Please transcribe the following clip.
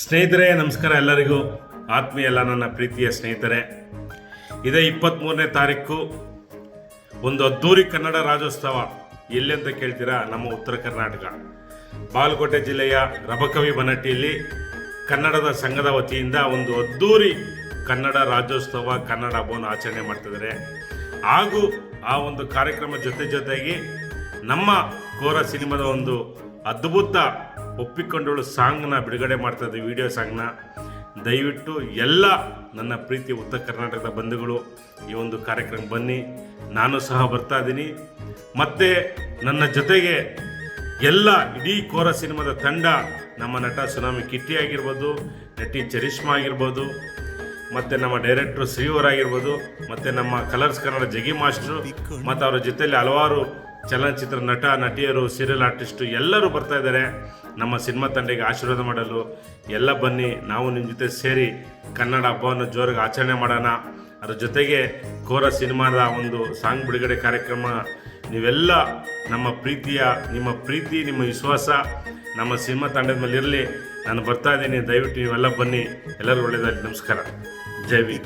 ಸ್ನೇಹಿತರೆ ನಮಸ್ಕಾರ. ಎಲ್ಲರಿಗೂ ಆತ್ಮೀಯ ಎಲ್ಲ ನನ್ನ ಪ್ರೀತಿಯ ಸ್ನೇಹಿತರೆ, ಇದೇ 23ನೇ ತಾರೀಕು ಒಂದು ಅದ್ದೂರಿ ಕನ್ನಡ ರಾಜ್ಯೋತ್ಸವ. ಎಲ್ಲಿ ಅಂತ ಕೇಳ್ತೀರಾ? ನಮ್ಮ ಉತ್ತರ ಕರ್ನಾಟಕ ಬಾಗಲಕೋಟೆ ಜಿಲ್ಲೆಯ ರಬಕವಿ ಬನಟ್ಟಿಯಲ್ಲಿ ಕನ್ನಡದ ಸಂಘದ ವತಿಯಿಂದ ಒಂದು ಅದ್ದೂರಿ ಕನ್ನಡ ರಾಜ್ಯೋತ್ಸವ, ಕನ್ನಡ ಹಬ್ಬವನ್ನು ಆಚರಣೆ ಮಾಡ್ತಿದ್ದಾರೆ. ಹಾಗೂ ಆ ಒಂದು ಕಾರ್ಯಕ್ರಮ ಜೊತೆಗೆ ನಮ್ಮ ಕೋರ ಸಿನಿಮಾದ ಒಂದು ಅದ್ಭುತ ಒಪ್ಪಿಕೊಂಡಳು ಸಾಂಗ್ನ ಬಿಡುಗಡೆ ಮಾಡ್ತಾ ಇದ್ದೀವಿ, ವಿಡಿಯೋ ಸಾಂಗ್ನ. ದಯವಿಟ್ಟು ಎಲ್ಲ ನನ್ನ ಪ್ರೀತಿ ಉತ್ತರ ಕರ್ನಾಟಕದ ಬಂಧುಗಳು ಈ ಒಂದು ಕಾರ್ಯಕ್ರಮಕ್ಕೆ ಬನ್ನಿ. ನಾನು ಸಹ ಬರ್ತಾ ಇದ್ದೀನಿ. ಮತ್ತು ನನ್ನ ಜೊತೆಗೆ ಎಲ್ಲ ಇಡೀ ಕೋರ ಸಿನಿಮಾದ ತಂಡ, ನಮ್ಮ ನಟ ಸುನಾಮಿ ಕಿಟ್ಟಿ ಆಗಿರ್ಬೋದು, ನಟಿ ಚರಿಷ್ಮಾ ಆಗಿರ್ಬೋದು, ಮತ್ತು ನಮ್ಮ ಡೈರೆಕ್ಟ್ರು ಶ್ರೀವರಾಗಿರ್ಬೋದು, ಮತ್ತು ನಮ್ಮ ಕಲರ್ಸ್ ಕನ್ನಡ ಜಗಿ ಮಾಸ್ಟ್ರು, ಮತ್ತು ಅವರ ಜೊತೆಯಲ್ಲಿ ಹಲವಾರು ಚಲನಚಿತ್ರ ನಟ ನಟಿಯರು, ಸೀರಿಯಲ್ ಆರ್ಟಿಸ್ಟು ಎಲ್ಲರೂ ಬರ್ತಾ ಇದ್ದಾರೆ ನಮ್ಮ ಸಿನಿಮಾ ತಂಡಕ್ಕೆ ಆಶೀರ್ವಾದ ಮಾಡಲು. ಎಲ್ಲ ಬನ್ನಿ, ನಾವು ನಿಮ್ಮ ಜೊತೆ ಸೇರಿ ಕನ್ನಡ ಹಬ್ಬವನ್ನು ಜೋರಾಗಿ ಆಚರಣೆ ಮಾಡೋಣ. ಅದರ ಜೊತೆಗೆ ಕೋರ ಸಿನಿಮಾದ ಒಂದು ಸಾಂಗ್ ಬಿಡುಗಡೆ ಕಾರ್ಯಕ್ರಮ. ನೀವೆಲ್ಲ ನಿಮ್ಮ ಪ್ರೀತಿ, ನಿಮ್ಮ ವಿಶ್ವಾಸ ನಮ್ಮ ಸಿನಿಮಾ ತಂಡದ ಮೇಲೆ ಇರಲಿ. ನಾನು ಬರ್ತಾ ಇದ್ದೀನಿ, ದಯವಿಟ್ಟು ನೀವೆಲ್ಲ ಬನ್ನಿ. ಎಲ್ಲರೂ ಒಳ್ಳೆಯದಾಗಲಿ. ನಮಸ್ಕಾರ. ಜೈ ವಿ.